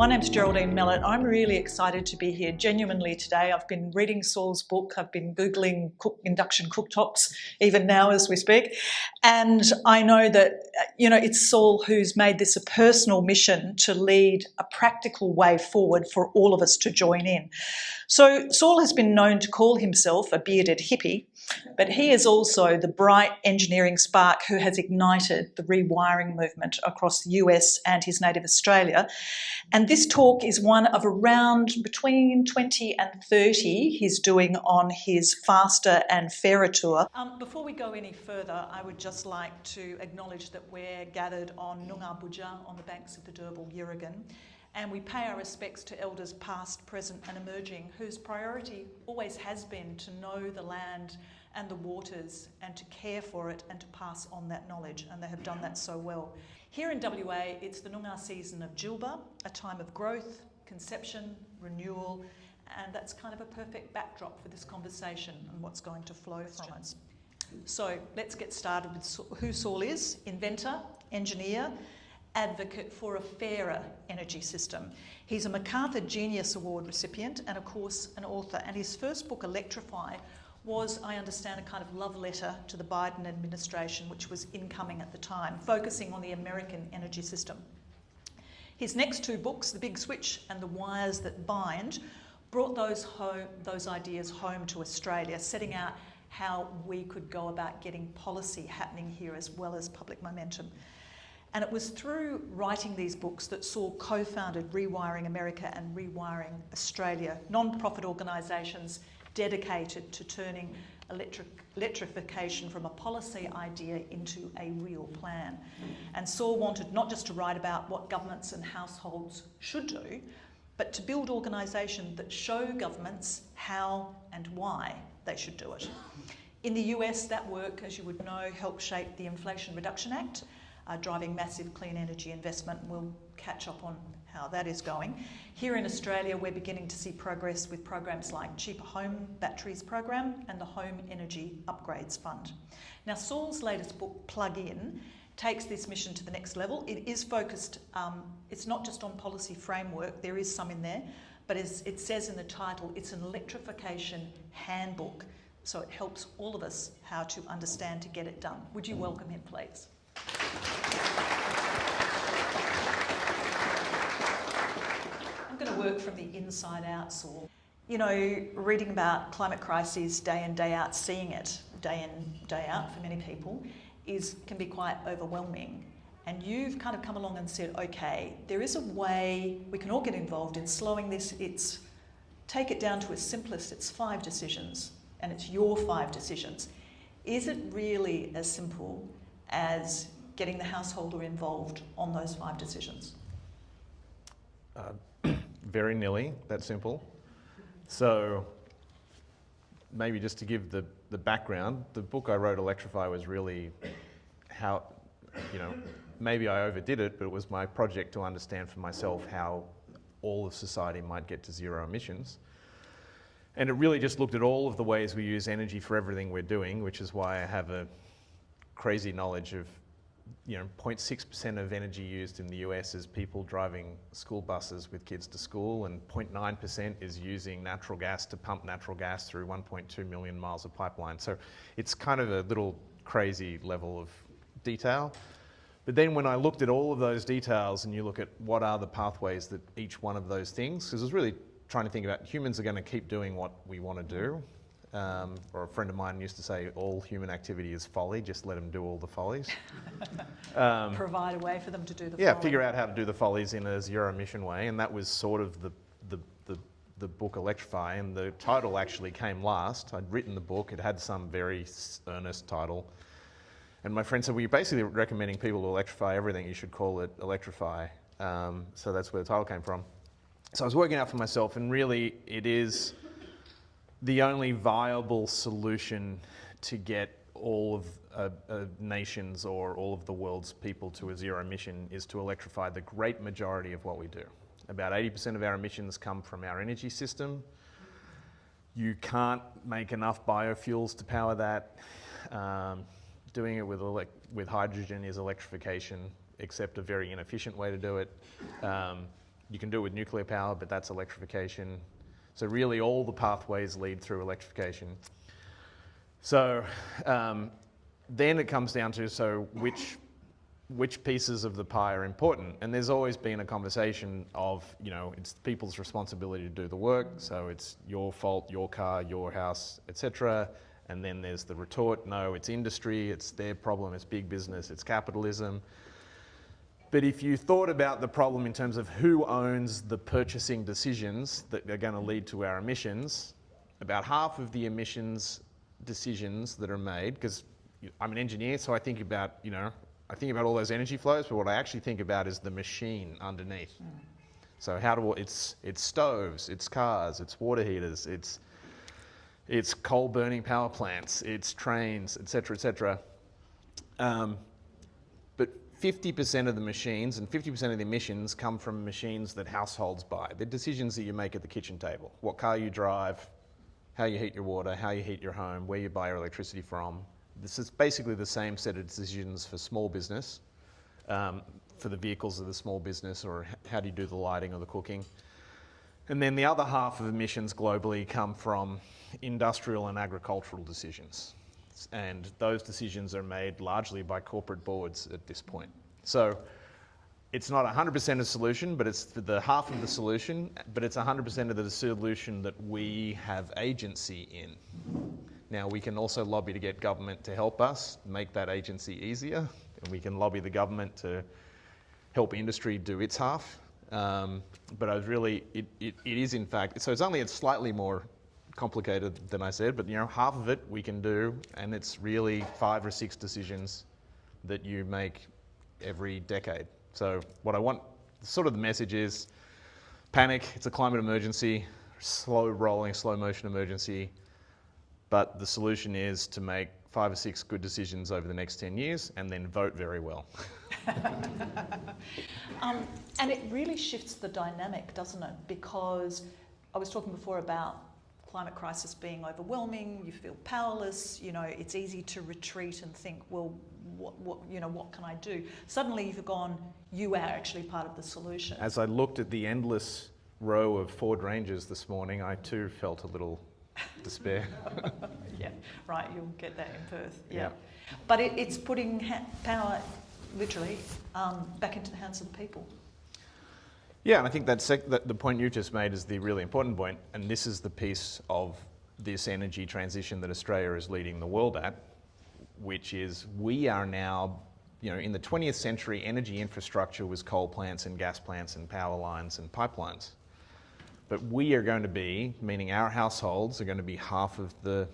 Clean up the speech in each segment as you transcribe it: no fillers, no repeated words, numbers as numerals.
My name's Geraldine Mellet. I'm really excited to be here genuinely today. I've been reading Saul's book. I've been Googling induction cooktops, even now as we speak. And I know that, it's Saul who's made this a personal mission to lead a practical way forward for all of us to join in. So Saul has been known to call himself a bearded hippie, but he is also the bright engineering spark who has ignited the rewiring movement across the US and his native Australia. And this talk is one of around between 20 and 30 he's doing on his Faster and Fairer tour. Before we go any further, I would just like to acknowledge that we're gathered on Noongar Budja on the banks of the Derbarl Yeragan, and we pay our respects to elders past, present and emerging whose priority always has been to know the land and the waters and to care for it and to pass on that knowledge, and they have done that so well. Here in WA, it's the Noongar season of Djilba, a time of growth, conception, renewal, and that's kind of a perfect backdrop for this conversation and what's going to flow from us. So let's get started with who Saul is: inventor, engineer, advocate for a fairer energy system. He's a MacArthur Genius Award recipient and, of course, an author. And his first book, Electrify, was, I understand, a kind of love letter to the Biden administration, which was incoming at the time, focusing on the American energy system. His next two books, The Big Switch and The Wires That Bind, brought those ideas home to Australia, setting out how we could go about getting policy happening here as well as public momentum. And it was through writing these books that Saul co-founded Rewiring America and Rewiring Australia, non-profit organisations dedicated to turning electrification from a policy idea into a real plan. And Saul wanted not just to write about what governments and households should do, but to build organisations that show governments how and why they should do it. In the US, that work, as you would know, helped shape the Inflation Reduction Act, driving massive clean energy investment. We'll catch up on how that is going. Here in Australia, we're beginning to see progress with programs like Cheaper Home Batteries Program and the Home Energy Upgrades Fund. Now, Saul's latest book, Plug In, takes this mission to the next level. It is focused, it's not just on policy framework, there is some in there, but as it says in the title, it's an electrification handbook. So it helps all of us how to understand to get it done. Would you welcome him, please? I'm going to work from the inside out, Saul. You know, reading about climate crises day in, day out, seeing it day in, day out for many people can be quite overwhelming. And you've kind of come along and said, okay, there is a way we can all get involved in slowing this. Take it down to its simplest, it's 5 decisions, and it's your 5 decisions. Is it really as simple as getting the householder involved on those 5 decisions? Very nearly that simple. So maybe just to give the background, the book I wrote, Electrify, was really how, maybe I overdid it, but it was my project to understand for myself how all of society might get to zero emissions. And it really just looked at all of the ways we use energy for everything we're doing, which is why I have a crazy knowledge of 0.6% of energy used in the US is people driving school buses with kids to school, and 0.9% is using natural gas to pump natural gas through 1.2 million miles of pipeline. So it's kind of a little crazy level of detail. But then when I looked at all of those details and you look at what are the pathways that each one of those things, because I was really trying to think about humans are going to keep doing what we want to do. Or a friend of mine used to say, all human activity is folly, just let them do all the follies. Provide a way for them to do the Yeah, folly. figure out how to do the follies in a zero emission way, and that was sort of the book Electrify, and the title actually came last. I'd written the book, it had some very earnest title, and my friend said, well, you're basically recommending people to electrify everything, you should call it Electrify. So that's where the title came from. So I was working out for myself, and really it is the only viable solution to get all of a nation's or all of the world's people to a zero emission is to electrify the great majority of what we do. About 80% of our emissions come from our energy system. You can't make enough biofuels to power that. Doing it with hydrogen is electrification, except a very inefficient way to do it. You can do it with nuclear power, but that's electrification. So really all the pathways lead through electrification. So then it comes down to, so which pieces of the pie are important? And there's always been a conversation of, it's people's responsibility to do the work, so it's your fault, your car, your house, etc. And then there's the retort, no, it's industry, it's their problem, it's big business, it's capitalism. But if you thought about the problem in terms of who owns the purchasing decisions that are going to lead to our emissions, about half of the emissions decisions that are made, because I'm an engineer, so I think about, all those energy flows, but what I actually think about is the machine underneath. So it's stoves, it's cars, it's water heaters, it's coal burning power plants, it's trains, etc., etc. But 50% of the machines and 50% of the emissions come from machines that households buy. The decisions that you make at the kitchen table, what car you drive, how you heat your water, how you heat your home, where you buy your electricity from. This is basically the same set of decisions for small business, for the vehicles of the small business, or how do you do the lighting or the cooking. And then the other half of emissions globally come from industrial and agricultural decisions. And those decisions are made largely by corporate boards at this point. So it's not 100% of the solution, but it's the half of the solution, but it's 100% of the solution that we have agency in. Now, we can also lobby to get government to help us make that agency easier, and we can lobby the government to help industry do its half. But it is in fact, so it's slightly more complicated than I said, but half of it we can do, and it's really 5 or 6 decisions that you make every decade. So what I want, sort of the message is, panic, it's a climate emergency, slow rolling, slow motion emergency, but the solution is to make 5 or 6 good decisions over the next 10 years and then vote very well. And it really shifts the dynamic, doesn't it? Because I was talking before about climate crisis being overwhelming, you feel powerless, it's easy to retreat and think, well, what can I do? Suddenly you've gone, you are actually part of the solution. As I looked at the endless row of Ford Rangers this morning, I too felt a little despair. Yeah, right, you'll get that in Perth. Yeah. But it's putting power, literally, back into the hands of the people. Yeah, and I think that the point you just made is the really important point, and this is the piece of this energy transition that Australia is leading the world at, which is we are now, in the 20th century, energy infrastructure was coal plants and gas plants and power lines and pipelines. But we are going to be, meaning our households are going to be half of the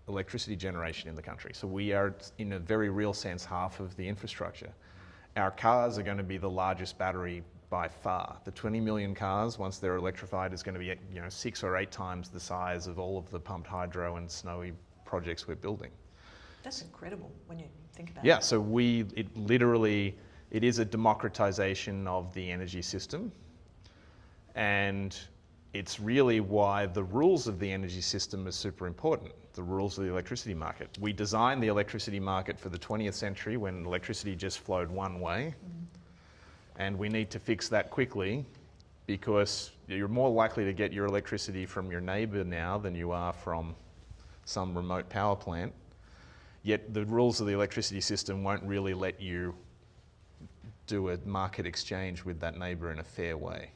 electricity generation in the country. So we are, in a very real sense, half of the infrastructure. Our cars are going to be the largest battery by far. The 20 million cars, once they're electrified, is going to be 6 or 8 times the size of all of the pumped hydro and snowy projects we're building. That's incredible when you think about it. Yeah, so it is a democratization of the energy system, and it's really why the rules of the energy system are super important, the rules of the electricity market. We designed the electricity market for the 20th century when electricity just flowed one way, and we need to fix that quickly because you're more likely to get your electricity from your neighbour now than you are from some remote power plant. Yet the rules of the electricity system won't really let you do a market exchange with that neighbour in a fair way.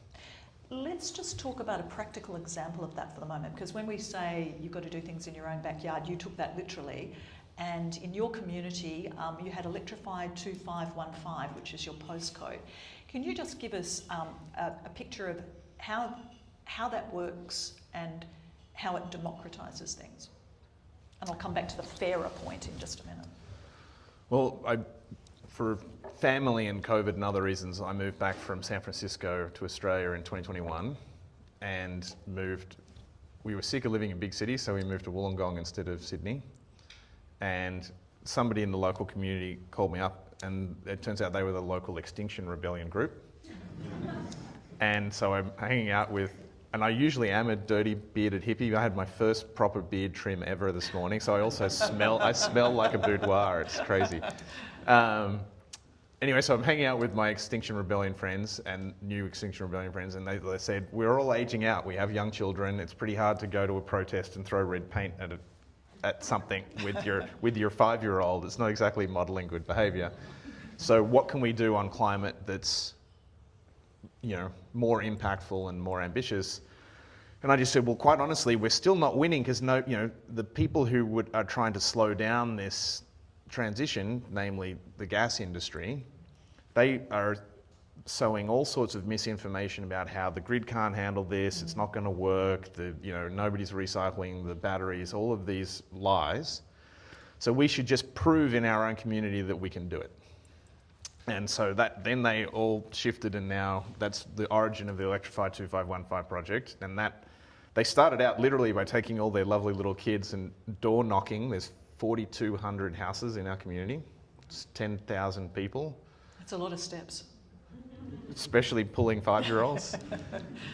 Let's just talk about a practical example of that for the moment, because when we say you've got to do things in your own backyard, you took that literally. And in your community, you had Electrified 2515, which is your postcode. Can you just give us a picture of how that works and how it democratises things? And I'll come back to the fairer point in just a minute. Well, for family and COVID and other reasons, I moved back from San Francisco to Australia in 2021 and moved. We were sick of living in big cities, so we moved to Wollongong instead of Sydney. And somebody in the local community called me up, and it turns out they were the local Extinction Rebellion group. And so I'm hanging out with, and I usually am a dirty bearded hippie. I had my first proper beard trim ever this morning, so I also smell like a boudoir. It's crazy. anyway, so I'm hanging out with my Extinction Rebellion friends and new Extinction Rebellion friends, and they said, we're all aging out. We have young children. It's pretty hard to go to a protest and throw red paint at something with your 5-year-old. It's not exactly modelling good behaviour. So what can we do on climate that's, more impactful and more ambitious? And I just said, well, quite honestly, we're still not winning because the people who are trying to slow down this transition, namely the gas industry, they are sowing all sorts of misinformation about how the grid can't handle this, it's not going to work, nobody's recycling the batteries, all of these lies. So we should just prove in our own community that we can do it. And so then they all shifted, and now that's the origin of the Electrify 2515 project. And they started out literally by taking all their lovely little kids and door knocking. There's 4,200 houses in our community. It's 10,000 people. That's a lot of steps. Especially pulling 5-year-olds.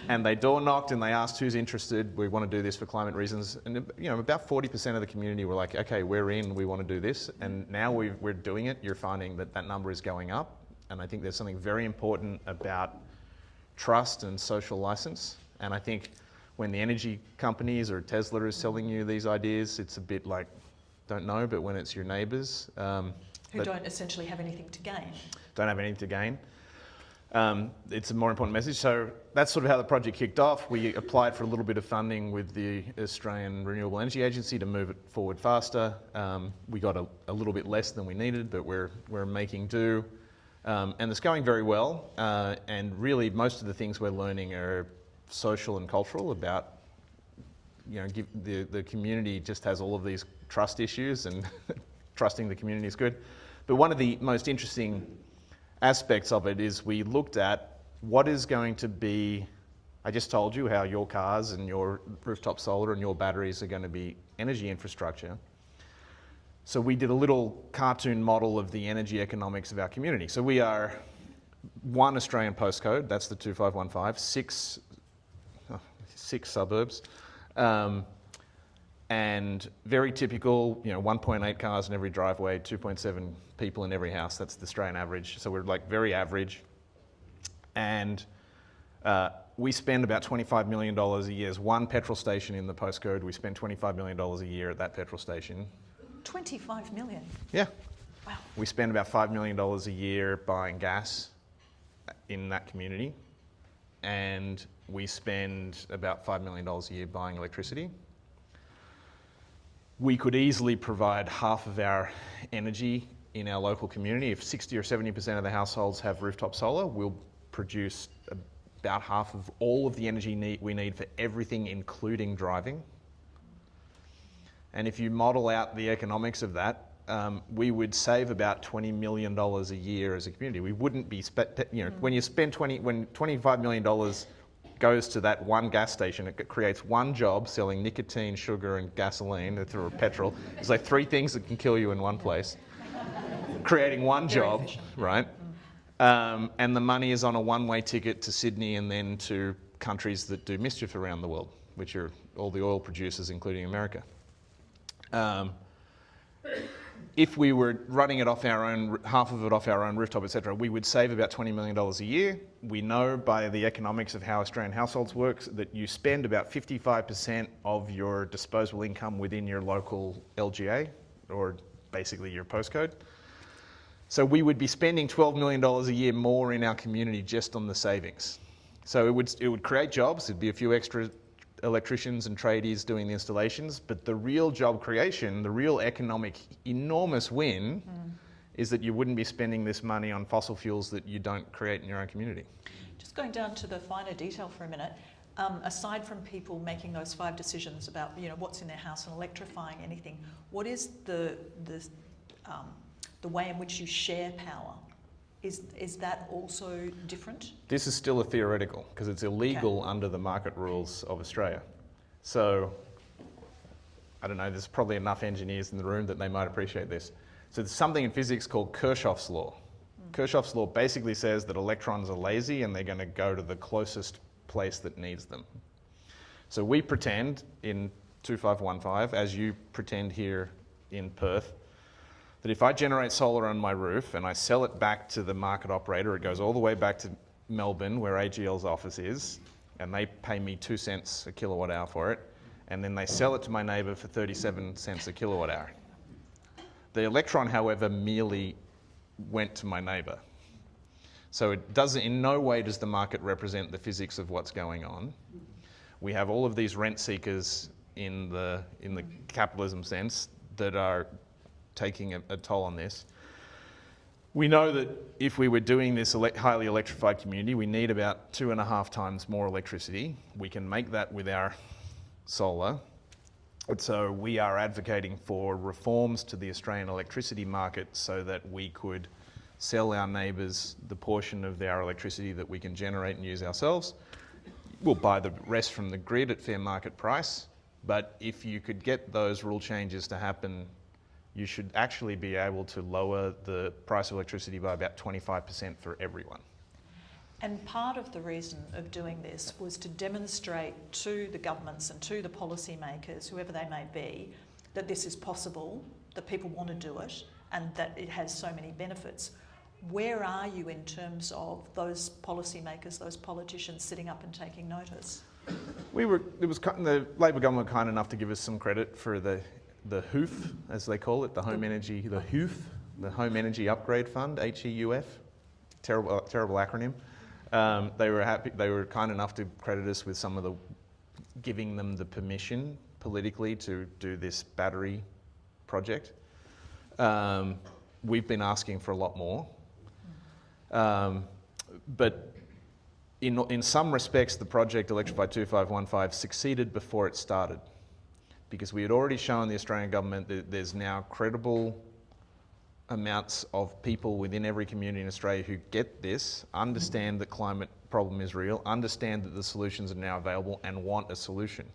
And they door knocked and they asked who's interested. We want to do this for climate reasons. And about 40% of the community were like, okay, we're in, we want to do this. And now we're doing it. You're finding that number is going up. And I think there's something very important about trust and social license. And I think when the energy companies or Tesla is selling you these ideas, it's a bit like, don't know, but when it's your neighbours. Who don't essentially have anything to gain. Don't have anything to gain. It's a more important message. So that's sort of how the project kicked off. We applied for a little bit of funding with the Australian Renewable Energy Agency to move it forward faster. We got a little bit less than we needed, but we're making do. And it's going very well. And really, most of the things we're learning are social and cultural about, the community just has all of these trust issues, and trusting the community is good. But one of the most interesting aspects of it is we looked at what is going to be, I just told you how your cars and your rooftop solar and your batteries are going to be energy infrastructure. So we did a little cartoon model of the energy economics of our community. So we are 1 Australian postcode, that's the 2515, 6 suburbs, and very typical, 1.8 cars in every driveway, 2.7 people in every house. That's the Australian average. So we're like very average. And we spend about $25 million a year. There's one petrol station in the postcode. We spend $25 million a year at that petrol station. 25 million? Yeah. Wow. We spend about $5 million a year buying gas in that community. And we spend about $5 million a year buying electricity. We could easily provide half of our energy in our local community. If 60 or 70% of the households have rooftop solar, we'll produce about half of all of the energy we need for everything, including driving. And if you model out the economics of that, we would save about $20 million a year as a community. We wouldn't be, when you spend when $25 million goes to that one gas station, it creates one job selling nicotine, sugar, and gasoline or petrol. It's like 3 things that can kill you in one place. Creating one job, efficient. Right? And the money is on a one-way ticket to Sydney and then to countries that do mischief around the world, which are all the oil producers, including America. If we were running it off our own, half of it off our own rooftop, etc., we would save about $20 million a year. We know by the economics of how Australian households works that you spend about 55% of your disposable income within your local LGA, or basically your postcode. So we would be spending $12 million a year more in our community just on the savings. So it would create jobs. There'd be a few extra electricians and tradies doing the installations, but the real job creation, the real economic enormous win is that you wouldn't be spending this money on fossil fuels that you don't create in your own community. Just going down to the finer detail for a minute, aside from people making those 5 decisions about what's in their house and electrifying anything, what is the way in which you share power? Is that also different? This is still a theoretical, because it's illegal under the market rules of Australia. So, I don't know, there's probably enough engineers in the room that they might appreciate this. So there's something in physics called Kirchhoff's law. Kirchhoff's law basically says that electrons are lazy and they're going to go to the closest place that needs them. So we pretend in 2515, as you pretend here in Perth, that if I generate solar on my roof and I sell it back to the market operator, it goes all the way back to Melbourne where AGL's office is, and they pay me 2 cents a kilowatt hour for it, and then they sell it to my neighbour for 37 cents a kilowatt hour. The electron, however, merely went to my neighbour. So it doesn't, in no way does the market represent the physics of what's going on. We have all of these rent seekers in the capitalism sense that are taking a toll on this. We know that if we were doing this highly electrified community, we need about 2.5 times more electricity. We can make that with our solar. And so we are advocating for reforms to the Australian electricity market so that we could sell our neighbours the portion of our electricity that we can generate and use ourselves. We'll buy the rest from the grid at fair market price. But if you could get those rule changes to happen, you should actually be able to lower the price of electricity by about 25% for everyone. And part of the reason of doing this was to demonstrate to the governments and to the policymakers, whoever they may be, that this is possible, that people want to do it, and that it has so many benefits. Where are you in terms of those policymakers, those politicians sitting up and taking notice? The Labor government were kind enough to give us some credit for the HOOF, as they call it, the Home Energy Upgrade Fund, HEUF. Terrible acronym. They were kind enough to credit us with some of giving them the permission politically to do this battery project. We've been asking for a lot more. But in some respects, the project Electrify 2515 succeeded before it started, because we had already shown the Australian government that there's now credible amounts of people within every community in Australia who get this, understand the climate problem is real, understand that the solutions are now available and want a solution.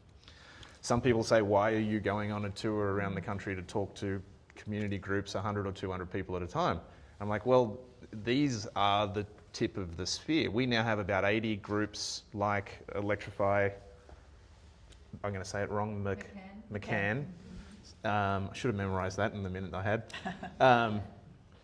Some people say, why are you going on a tour around the country to talk to community groups, 100 or 200 people at a time? I'm like, well, these are the tip of the sphere. We now have about 80 groups like Electrify, I'm going to say it wrong, McCann. I should have memorised that in the minute I had. But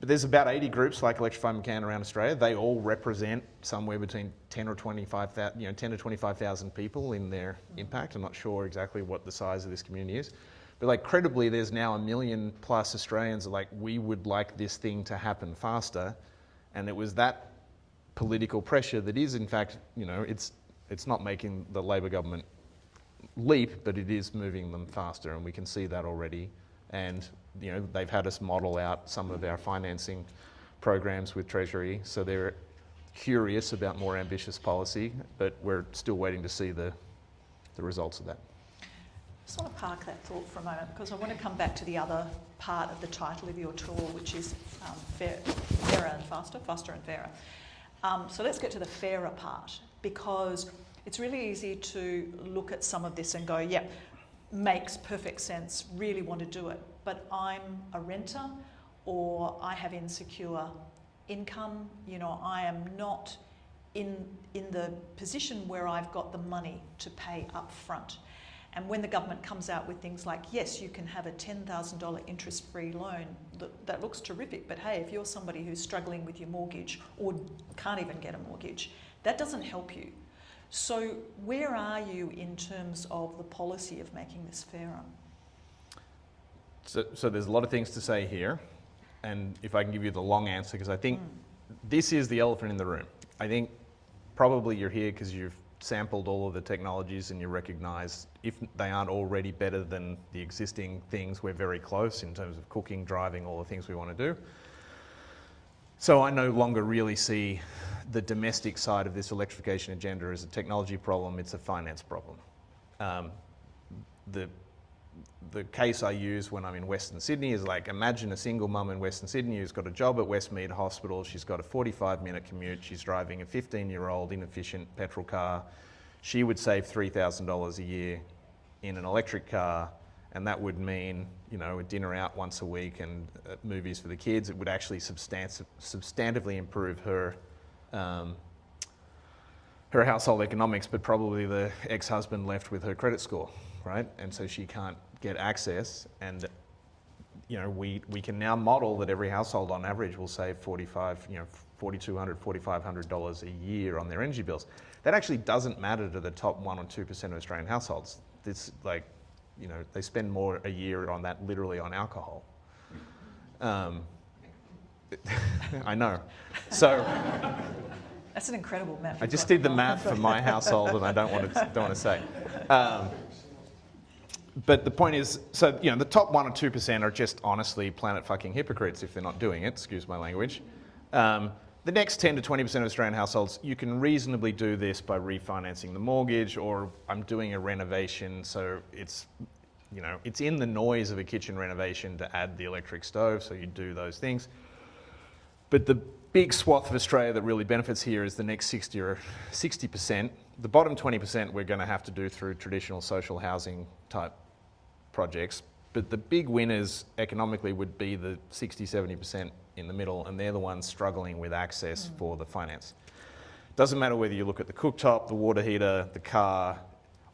there's about 80 groups like Electrify McCann around Australia. They all represent somewhere between 10 to 25,000 people in their impact. I'm not sure exactly what the size of this community is. But like credibly, there's now 1 million plus Australians that like, we would like this thing to happen faster. And it was that political pressure that is, in fact, it's not making the Labor government leap, but it is moving them faster, and we can see that already. And they've had us model out some of our financing programs with Treasury, so they're curious about more ambitious policy, but we're still waiting to see the results of that. I just want to park that thought for a moment, because I want to come back to the other part of the title of your tour, which is fairer and faster and fairer. So let's get to the fairer part, because it's really easy to look at some of this and go, yeah, makes perfect sense, really want to do it, but I'm a renter or I have insecure income, I am not in the position where I've got the money to pay up front. And when the government comes out with things like, yes, you can have a $10,000 interest-free loan, that looks terrific, but hey, if you're somebody who's struggling with your mortgage or can't even get a mortgage, that doesn't help you. So where are you in terms of the policy of making this fairer? So there's a lot of things to say here, and if I can give you the long answer, because I think this is the elephant in the room. I think probably you're here because you've sampled all of the technologies and you recognise if they aren't already better than the existing things, we're very close in terms of cooking, driving, all the things we want to do. So I no longer really see the domestic side of this electrification agenda as a technology problem, it's a finance problem. The case I use when I'm in Western Sydney is like, imagine a single mum in Western Sydney who's got a job at Westmead Hospital, she's got a 45-minute commute, she's driving a 15-year-old inefficient petrol car. She would save $3,000 a year in an electric car, and that would mean, a dinner out once a week and movies for the kids. It would actually substantively improve her household economics, but probably the ex-husband left with her credit score, right? And so she can't get access. And we can now model that every household on average will save $4,200, $4,500 a year on their energy bills. That actually doesn't matter to the top 1 or 2% of Australian households. It's like, they spend more a year on that literally on alcohol. I know. So that's an incredible math. I just did the math for my household, and I don't want to say. But the point is, so the top 1 or 2% are just honestly planet fucking hypocrites if they're not doing it. Excuse my language. The next 10 to 20% of Australian households, you can reasonably do this by refinancing the mortgage, or I'm doing a renovation, so it's in the noise of a kitchen renovation to add the electric stove, so you do those things. But the big swath of Australia that really benefits here is the next 60%. The bottom 20% we're going to have to do through traditional social housing type projects. But the big winners economically would be the 60-70% in the middle, and they're the ones struggling with access for the finance. Doesn't matter whether you look at the cooktop, the water heater, the car,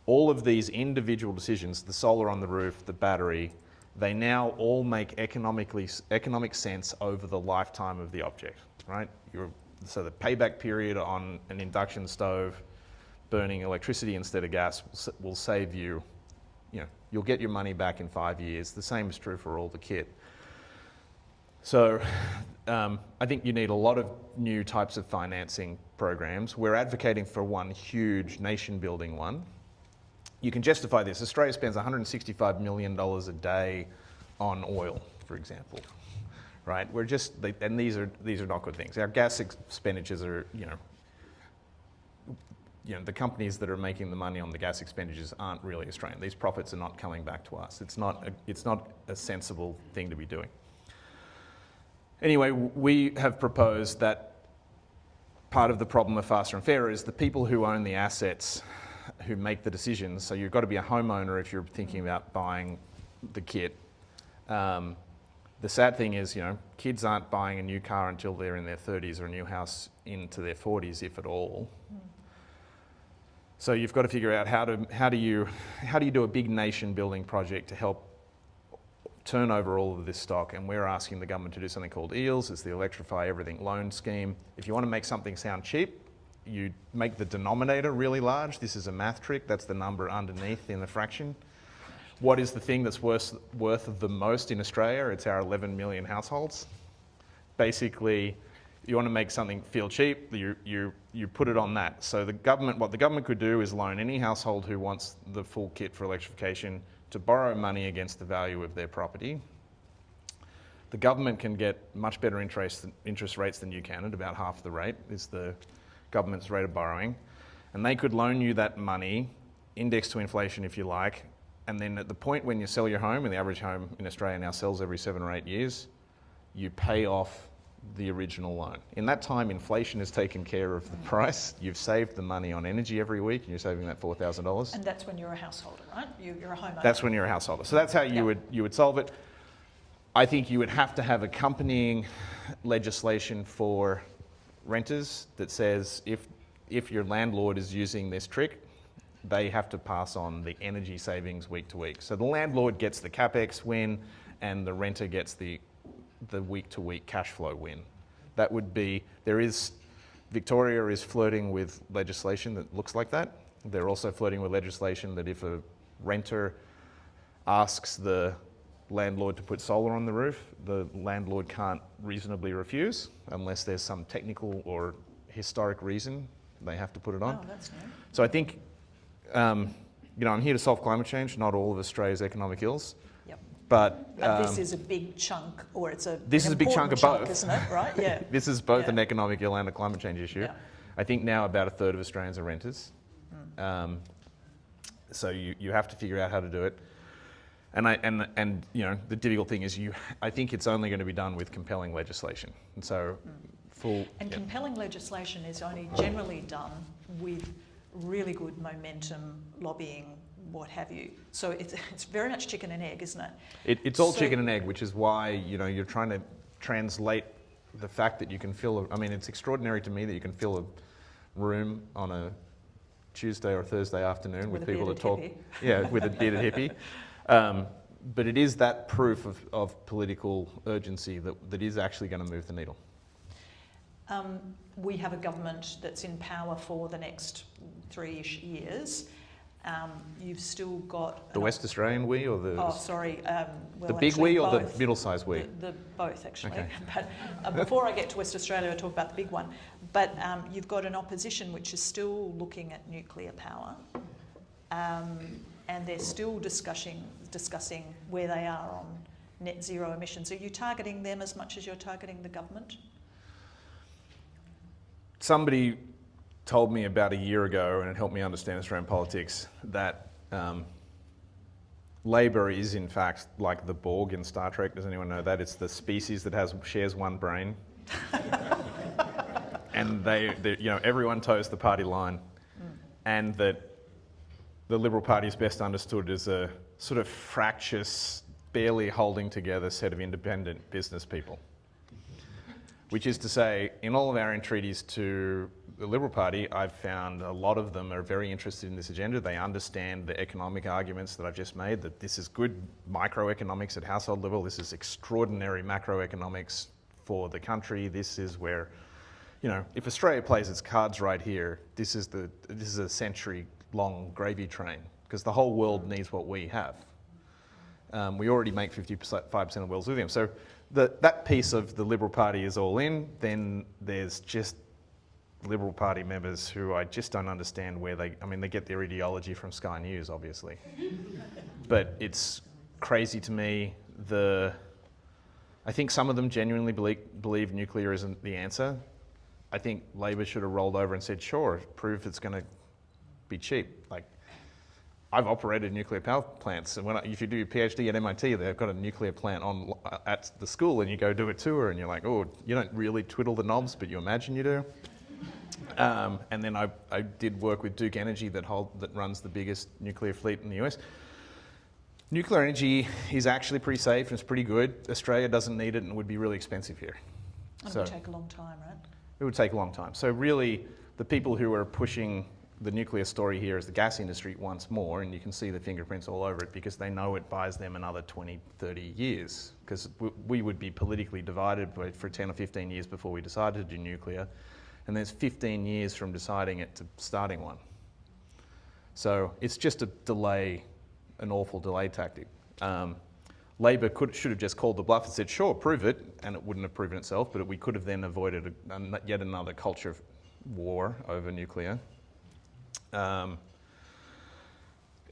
all of these individual decisions, the solar on the roof, the battery, they now all make economic sense over the lifetime of the object, right? So the payback period on an induction stove burning electricity instead of gas will save you, you'll get your money back in 5 years. The same is true for all the kit. So I think you need a lot of new types of financing programs. We're advocating for one huge nation-building one. You can justify this. Australia spends $165 million a day on oil, for example, right? And these are not good things. Our gas expenditures are, the companies that are making the money on the gas expenditures aren't really Australian. These profits are not coming back to us. It's not a sensible thing to be doing. Anyway, we have proposed that part of the problem of faster and fairer is the people who own the assets who make the decisions. So you've got to be a homeowner if you're thinking about buying the kit. The sad thing is, kids aren't buying a new car until they're in their 30s, or a new house into their 40s, if at all. So you've got to figure out how do you do a big nation building project to help turn over all of this stock. And we're asking the government to do something called EELS. It's the Electrify Everything Loan Scheme. If you want to make something sound cheap, you make the denominator really large. This is a math trick. That's the number underneath in the fraction. What is the thing that's worth the most in Australia? It's our 11 million households. Basically, you want to make something feel cheap, you put it on that. So what the government could do is loan any household who wants the full kit for electrification to borrow money against the value of their property. The government can get much better interest rates than you can. At about half the rate is the government's rate of borrowing. And they could loan you that money, indexed to inflation if you like, and then at the point when you sell your home, and the average home in Australia now sells every 7 or 8 years, you pay off the original loan. In that time, inflation has taken care of the price. You've saved the money on energy every week, and you're saving that $4,000. And that's when you're a householder, right? You're a homeowner. That's when you're a householder. So that's how you would solve it. I think you would have to have accompanying legislation for renters that says if your landlord is using this trick, they have to pass on the energy savings week to week. So the landlord gets the capex win, and the renter gets the week-to-week cash flow win. That would be, Victoria is flirting with legislation that looks like that. They're also flirting with legislation that if a renter asks the landlord to put solar on the roof, the landlord can't reasonably refuse unless there's some technical or historic reason they have to put it on. Oh, that's new. So I think, I'm here to solve climate change, not all of Australia's economic ills. But this is a big chunk, or it's a this is a big chunk of both, isn't it? Right? Yeah. This is both an economic ill and a climate change issue. Yeah. I think now about a third of Australians are renters. So you have to figure out how to do it. And the difficult thing is I think it's only going to be done with compelling legislation. And so compelling legislation is only generally done with really good momentum, lobbying, what have you. So it's very much chicken and egg, isn't it? It's all chicken and egg, which is why you're trying to translate the fact that you can fill it's extraordinary to me that you can fill a room on a Tuesday or Thursday afternoon with people that talk, with a bearded hippie. but it is that proof of political urgency that is actually going to move the needle. We have a government that's in power for the next 3-ish years. You've still got... The West Australian we or the... Oh, sorry. Well, the big we or both. the middle-sized we? The both, actually. Okay. But before I get to West Australia, I'll talk about the big one. But you've got an opposition which is still looking at nuclear power. And they're still discussing where they are on net zero emissions. Are you targeting them as much as you're targeting the government? Somebody told me about a year ago, and it helped me understand Australian politics, that Labor is in fact like the Borg in Star Trek. Does anyone know that? It's the species that shares one brain. And they everyone toes the party line. And that the Liberal Party is best understood as a sort of fractious, barely holding together set of independent business people. Which is to say, in all of our entreaties to the Liberal Party, I've found a lot of them are very interested in this agenda. They understand the economic arguments that I've just made, that this is good microeconomics at household level, this is extraordinary macroeconomics for the country, this is where, if Australia plays its cards right here, this is a century-long gravy train, because the whole world needs what we have. We already make 55% of the world's lithium. So that piece of the Liberal Party is all in. Then there's just Liberal Party members who I just don't understand where they get their ideology from Sky News, obviously. But it's crazy to me. I think some of them genuinely believe nuclear isn't the answer. I think Labor should have rolled over and said, sure, prove it's going to be cheap. Like, I've operated nuclear power plants, and if you do your PhD at MIT, they've got a nuclear plant at the school, and you go do a tour, and you're like, oh, you don't really twiddle the knobs, but you imagine you do. And then I did work with Duke Energy that runs the biggest nuclear fleet in the US. Nuclear energy is actually pretty safe and it's pretty good. Australia doesn't need it and it would be really expensive here. It would take a long time, right? It would take a long time. So really, the people who are pushing the nuclear story here is the gas industry once more, and you can see the fingerprints all over it because they know it buys them another 20, 30 years. Because we would be politically divided for 10 or 15 years before we decided to do nuclear, and there's 15 years from deciding it to starting one. So it's just a delay, an awful delay tactic. Labor should have just called the bluff and said, sure, prove it, and it wouldn't have proven itself, but we could have then avoided yet another culture of war over nuclear. The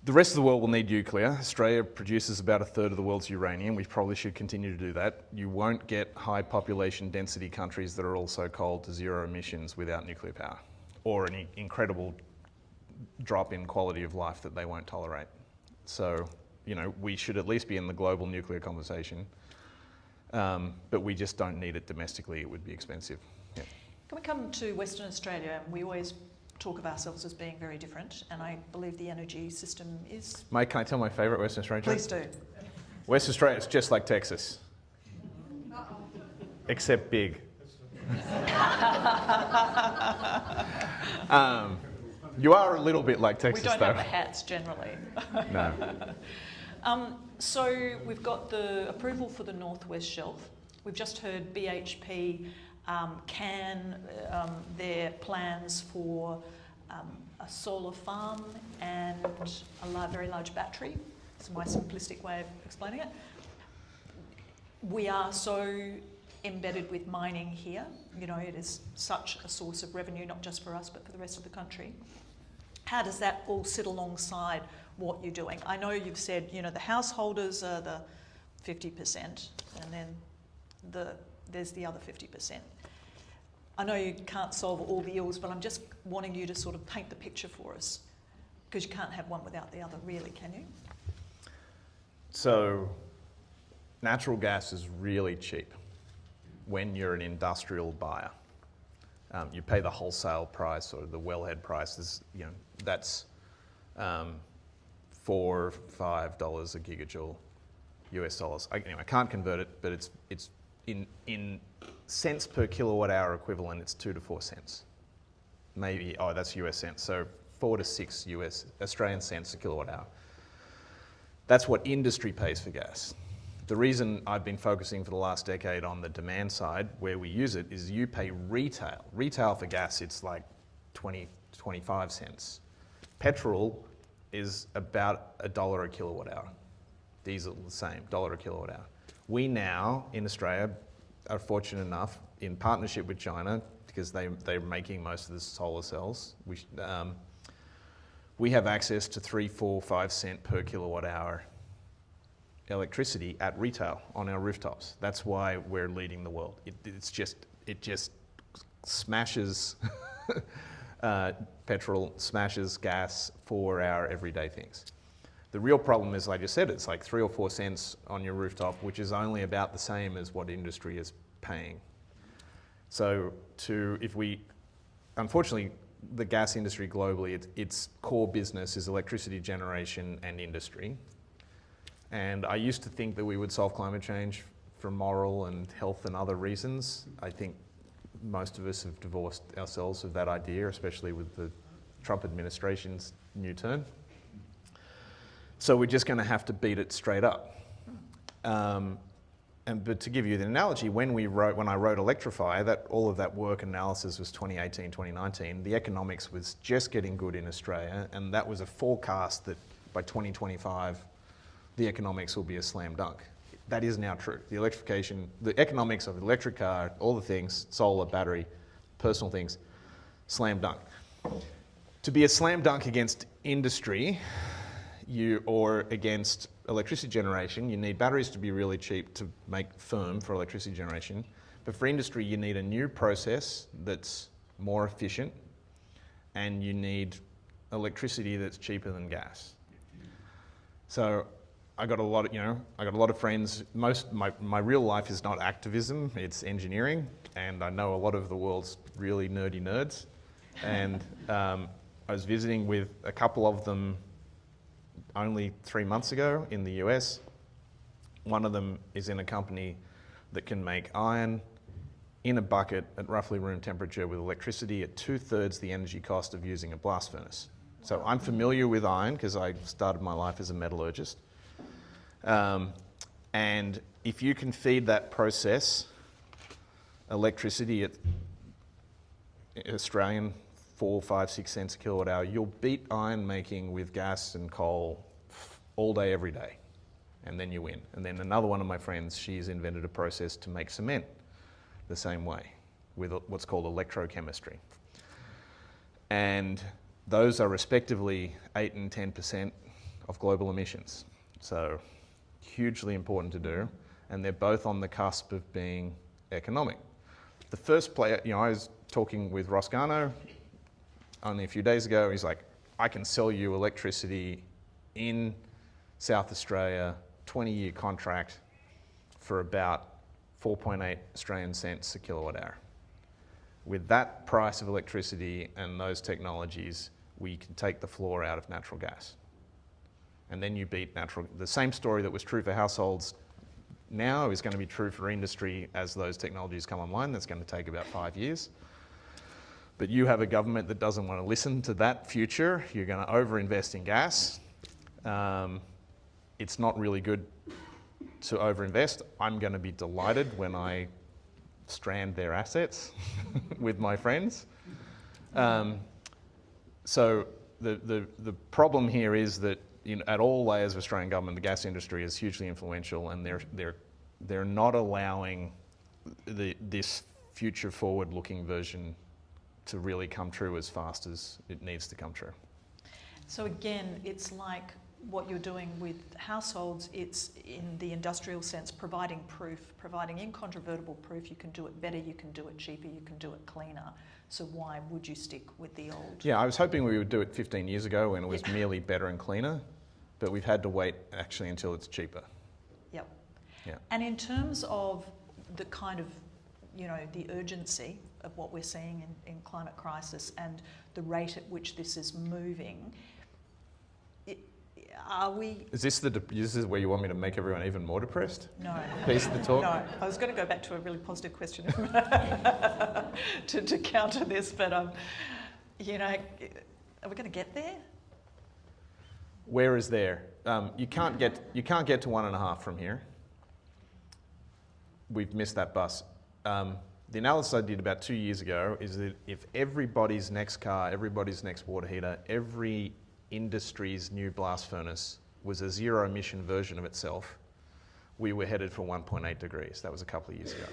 rest of the world will need nuclear. Australia produces about a third of the world's uranium. We probably should continue to do that. You won't get high population density countries that are also coal to zero emissions without nuclear power, or an incredible drop in quality of life that they won't tolerate. So, we should at least be in the global nuclear conversation, but we just don't need it domestically. It would be expensive. Yeah. Can we come to Western Australia? We always talk of ourselves as being very different, and I believe the energy system is... Mate, can I tell my favourite Western Australian joke? Please do. Western Australia is just like Texas, except big. You are a little bit like Texas, though. We don't have the hats generally. No. So we've got the approval for the Northwest Shelf. We've just heard BHP their plans for a solar farm and a very large battery. It's my simplistic way of explaining it. We are so embedded with mining here. It is such a source of revenue, not just for us, but for the rest of the country. How does that all sit alongside what you're doing? I know you've said, the householders are the 50%, and then there's the other 50%. I know you can't solve all the ills, but I'm just wanting you to sort of paint the picture for us, because you can't have one without the other, really, can you? So, natural gas is really cheap when you're an industrial buyer. You pay the wholesale price or the wellhead price. That's $4 or $5 a gigajoule, US dollars. I can't convert it, but it's in cents per kilowatt hour equivalent, it's 2 to 4 cents. Maybe, that's US cents, so 4 to 6 Australian cents a kilowatt hour. That's what industry pays for gas. The reason I've been focusing for the last decade on the demand side, where we use it, is you pay retail. Retail for gas, it's like 20, 25 cents. Petrol is about $1 a kilowatt hour. Diesel, the same, $1 a kilowatt hour. We now, in Australia, are fortunate enough, in partnership with China, because they're making most of the solar cells, we have access to 3, 4, 5 cent per kilowatt hour electricity at retail on our rooftops. That's why we're leading the world. It just smashes petrol, smashes gas for our everyday things. The real problem is, like I just said, it's like 3 or 4 cents on your rooftop, which is only about the same as what industry is paying. So unfortunately, the gas industry globally, its core business is electricity generation and industry. And I used to think that we would solve climate change for moral and health and other reasons. I think most of us have divorced ourselves of that idea, especially with the Trump administration's new turn. So we're just going to have to beat it straight up. But to give you the analogy, when I wrote Electrify, all of that work analysis was 2018, 2019. The economics was just getting good in Australia, and that was a forecast that by 2025, the economics will be a slam dunk. That is now true. The economics of the electric car, all the things, solar, battery, personal things, slam dunk. To be a slam dunk against industry, or against electricity generation, you need batteries to be really cheap to make firm for electricity generation. But for industry, you need a new process that's more efficient, and you need electricity that's cheaper than gas. So I got a lot of friends. My real life is not activism, it's engineering, and I know a lot of the world's really nerdy nerds. And I was visiting with a couple of them only 3 months ago in the US. One of them is in a company that can make iron in a bucket at roughly room temperature with electricity at 2/3 the energy cost of using a blast furnace. So I'm familiar with iron because I started my life as a metallurgist. And if you can feed that process electricity at Australian 4, 5, 6 cents a kilowatt hour, you'll beat iron making with gas and coal all day, every day, and then you win. And then another one of my friends, she's invented a process to make cement the same way with what's called electrochemistry. And those are respectively 8 and 10% of global emissions. So hugely important to do, and they're both on the cusp of being economic. The first player, I was talking with Ross Garno only a few days ago. He's like, I can sell you electricity in South Australia, 20-year contract for about 4.8 Australian cents a kilowatt hour. With that price of electricity and those technologies, we can take the floor out of natural gas. And then you beat the same story that was true for households now is going to be true for industry as those technologies come online. That's going to take about 5 years. But you have a government that doesn't want to listen to that future. You're going to overinvest in gas. It's not really good to overinvest. I'm going to be delighted when I strand their assets with my friends. So the problem here is that at all layers of Australian government, the gas industry is hugely influential, and they're not allowing this future forward-looking version to really come true as fast as it needs to come true. So again, it's like what you're doing with households, it's in the industrial sense, providing proof, providing incontrovertible proof. You can do it better, you can do it cheaper, you can do it cleaner. So why would you stick with the old? Yeah, I was hoping we would do it 15 years ago when it was merely better and cleaner, but we've had to wait actually until it's cheaper. Yep. Yeah. And in terms of the kind of, the urgency of what we're seeing in climate crisis and the rate at which this is moving, are we... Is this where you want me to make everyone even more depressed? No. Piece of the talk? No. I was going to go back to a really positive question to counter this, but, are we going to get there? Where is there? you can't get to 1.5 from here. We've missed that bus. The analysis I did about 2 years ago is that if everybody's next car, everybody's next water heater, every industry's new blast furnace was a zero emission version of itself, we were headed for 1.8 degrees. That was a couple of years ago.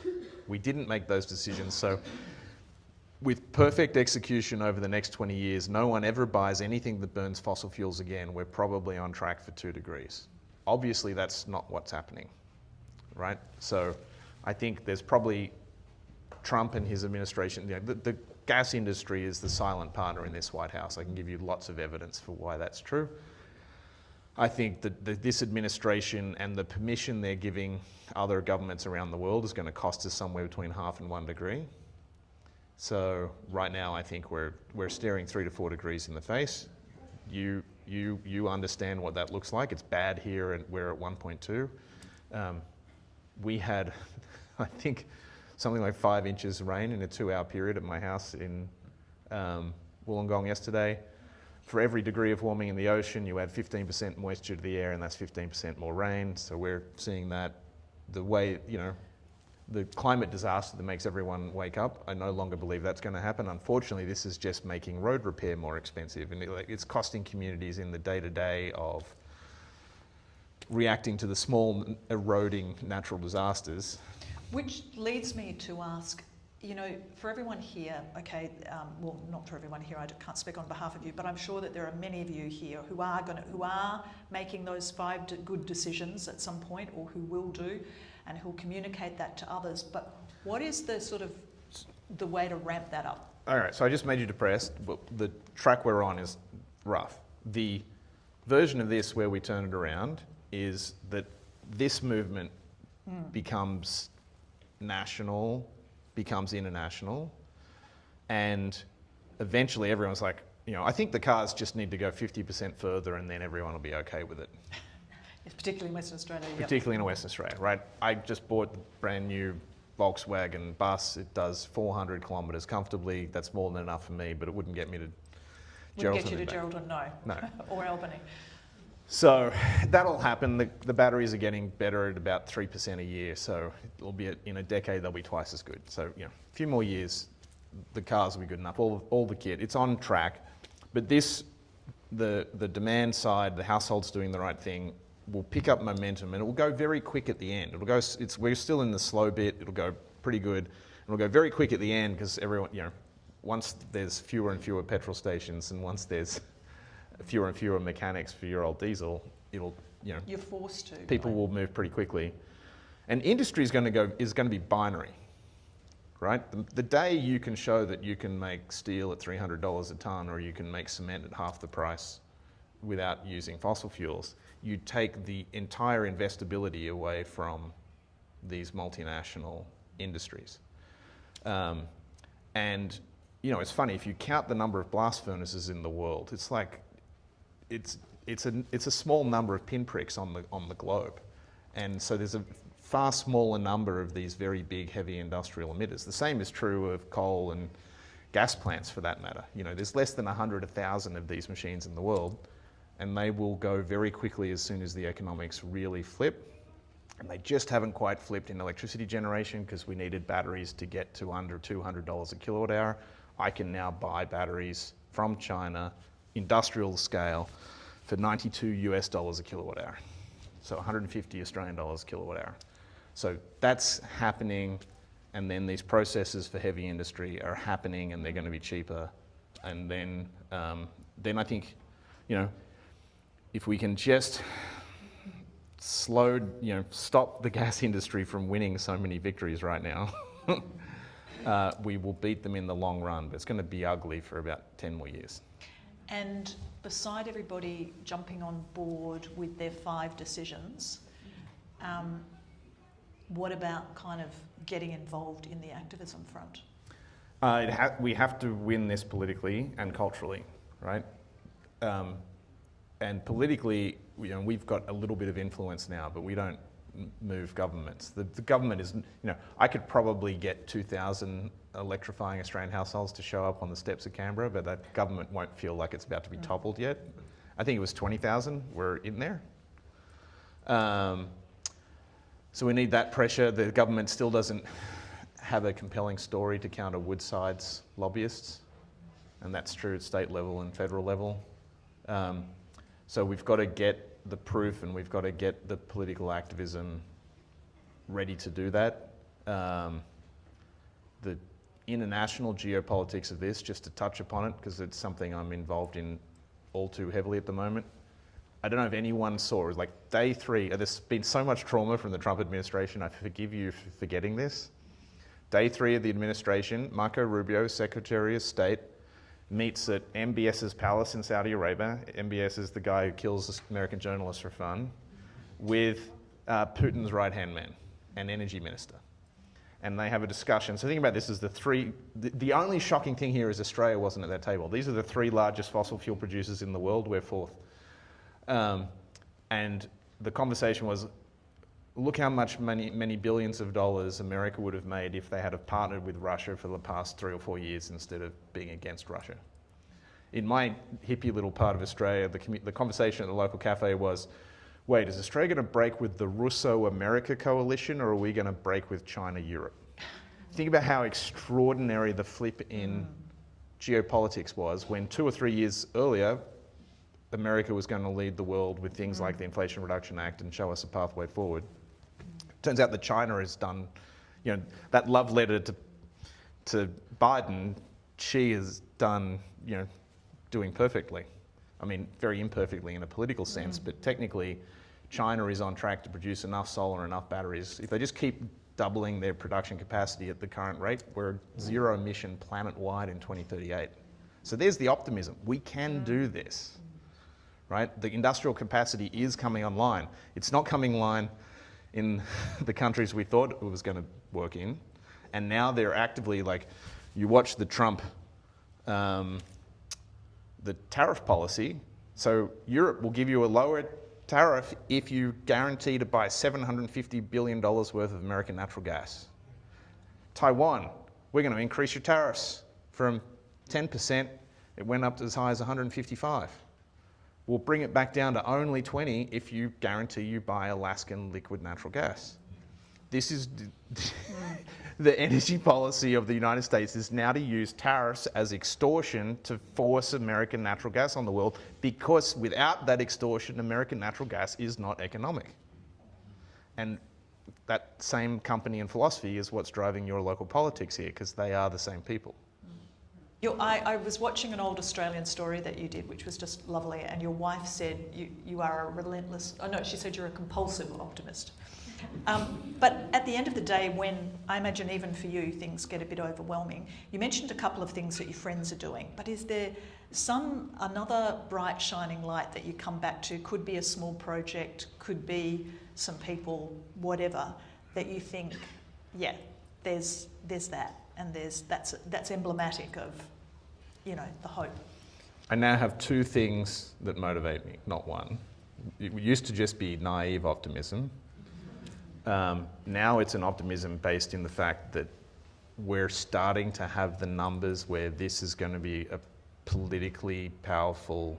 We didn't make those decisions, so with perfect execution over the next 20 years, no one ever buys anything that burns fossil fuels again. We're probably on track for 2 degrees. Obviously, that's not what's happening, right? So I think there's probably Trump and his administration, the gas industry is the silent partner in this White House. I can give you lots of evidence for why that's true. I think that this administration and the permission they're giving other governments around the world is going to cost us somewhere between 0.5 and 1 degree. So right now, I think we're staring 3 to 4 degrees in the face. You understand what that looks like. It's bad here, and we're at 1.2. We had, I think, something like 5 inches of rain in a 2-hour period at my house in Wollongong yesterday. For every degree of warming in the ocean, you add 15% moisture to the air, and that's 15% more rain. So we're seeing that the way, the climate disaster that makes everyone wake up, I no longer believe that's going to happen. Unfortunately, this is just making road repair more expensive, and it's costing communities in the day-to-day of reacting to the small eroding natural disasters. Which leads me to ask, for everyone here, okay, well, not for everyone here, I can't speak on behalf of you, but I'm sure that there are many of you here who are making those 5 good decisions at some point, or who will do, and who'll communicate that to others. But what is the way to ramp that up? All right, so I just made you depressed. Well, the track we're on is rough. The version of this where we turn it around is that this movement becomes national, becomes international, and eventually everyone's like, I think the cars just need to go 50% further and then everyone will be okay with it. Particularly in Western Australia. Particularly in Western Australia, right? I just bought the brand new Volkswagen bus. It does 400 kilometres comfortably. That's more than enough for me, but it wouldn't get me to Geraldine. Wouldn't get you to Geraldine, no. Or Albany. So that'll happen. The batteries are getting better at about 3% a year. So it'll be in a decade, they'll be twice as good. So, a few more years, the cars will be good enough. All the kit, it's on track. But the demand side, the households doing the right thing, will pick up momentum, and it will go very quick at the end. We're still in the slow bit. It'll go pretty good. It'll go very quick at the end because everyone, once there's fewer and fewer petrol stations, and once there's fewer and fewer mechanics for your old diesel, you're forced to. People will move pretty quickly, and industry is going to be binary, right? The day you can show that you can make steel at $300 a ton, or you can make cement at half the price without using fossil fuels, you take the entire investability away from these multinational industries. And it's funny, if you count the number of blast furnaces in the world, it's like it's a small number of pinpricks on the globe, and so there's a far smaller number of these very big heavy industrial emitters. The same is true of coal and gas plants, for that matter. There's less than 100,000 of these machines in the world, and they will go very quickly as soon as the economics really flip. And they just haven't quite flipped in electricity generation because we needed batteries to get to under $200 a kilowatt hour. I can now buy batteries from China, industrial scale, for $92 a kilowatt hour. So 150 Australian dollars a kilowatt hour. So that's happening, and then these processes for heavy industry are happening, and they're going to be cheaper. And then I think, if we can just stop the gas industry from winning so many victories right now, we will beat them in the long run, but it's going to be ugly for about 10 more years. And beside everybody jumping on board with their 5 decisions, what about kind of getting involved in the activism front? We have to win this politically and culturally, right? And politically, we've got a little bit of influence now, but we don't move governments. The government is, I could probably get 2,000 electrifying Australian households to show up on the steps of Canberra, but that government won't feel like it's about to be toppled yet. I think it was 20,000 were in there. So we need that pressure. The government still doesn't have a compelling story to counter Woodside's lobbyists, and that's true at state level and federal level. So we've got to get the proof, and we've got to get the political activism ready to do that. The international geopolitics of this, just to touch upon it, because it's something I'm involved in all too heavily at the moment. I don't know if anyone saw, it was like day 3, there's been so much trauma from the Trump administration, I forgive you for forgetting this. Day 3 of the administration, Marco Rubio, Secretary of State, meets at MBS's palace in Saudi Arabia. MBS is the guy who kills American journalists for fun, with Putin's right-hand man and energy minister. And they have a discussion. So think about this as the only shocking thing here is Australia wasn't at that table. These are the 3 largest fossil fuel producers in the world, we're 4th. And the conversation was, look how much many billions of dollars America would have made if they had have partnered with Russia for the past 3 or 4 years instead of being against Russia. In my hippie little part of Australia, the conversation at the local cafe was, wait, is Australia going to break with the Russo-America coalition, or are we going to break with China-Europe? Think about how extraordinary the flip in geopolitics was when 2 or 3 years earlier, America was going to lead the world with things like the Inflation Reduction Act and show us a pathway forward. Turns out that China has done, that love letter to Biden, Xi has done, doing perfectly. I mean, very imperfectly in a political sense, but technically China is on track to produce enough solar and enough batteries. If they just keep doubling their production capacity at the current rate, we're zero emission planet-wide in 2038. So there's the optimism. We can do this, right? The industrial capacity is coming online. It's not coming online in the countries we thought it was going to work in. And now they're actively, like, you watch the Trump, the tariff policy. So Europe will give you a lower tariff if you guarantee to buy $750 billion worth of American natural gas. Taiwan, we're going to increase your tariffs from 10%, it went up to as high as 155. We'll bring it back down to only 20 if you guarantee you buy Alaskan liquid natural gas. This is the energy policy of the United States is now to use tariffs as extortion to force American natural gas on the world, because without that extortion, American natural gas is not economic. And that same company and philosophy is what's driving your local politics here, because they are the same people. I was watching an old Australian story that you did, which was just lovely, and your wife said you are a relentless, she said you're a compulsive optimist. But at the end of the day, when I imagine even for you things get a bit overwhelming, you mentioned a couple of things that your friends are doing, but is there another bright shining light that you come back to? Could be a small project, could be some people, whatever, that you think, yeah, there's that, and that's emblematic of, the hope. I now have 2 things that motivate me, not one. It used to just be naive optimism. Now it's an optimism based in the fact that we're starting to have the numbers where this is going to be a politically powerful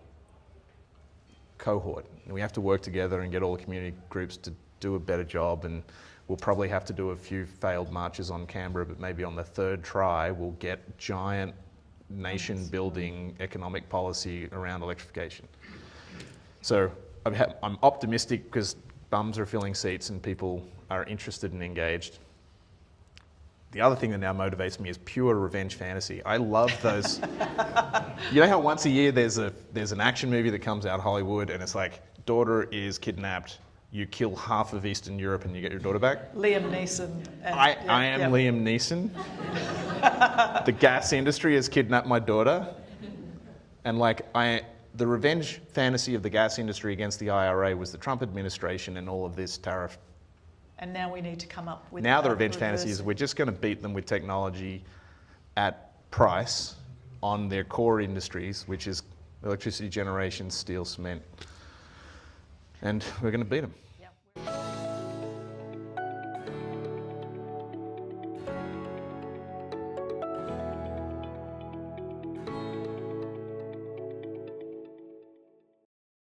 cohort. And we have to work together and get all the community groups to do a better job, and we'll probably have to do a few failed marches on Canberra, but maybe on the 3rd try we'll get giant nation-building economic policy around electrification. So I'm optimistic because bums are filling seats and people are interested and engaged. The other thing that now motivates me is pure revenge fantasy. I love those. You know how once a year there's an action movie that comes out Hollywood and it's like, daughter is kidnapped, you kill half of Eastern Europe and you get your daughter back? Liam Neeson. I am Liam Neeson. The gas industry has kidnapped my daughter. And the revenge fantasy of the gas industry against the IRA was the Trump administration and all of this tariff. And now we need to come up with... Now the revenge fantasy is we're just going to beat them with technology at price on their core industries, which is electricity generation, steel, cement. And we're going to beat them.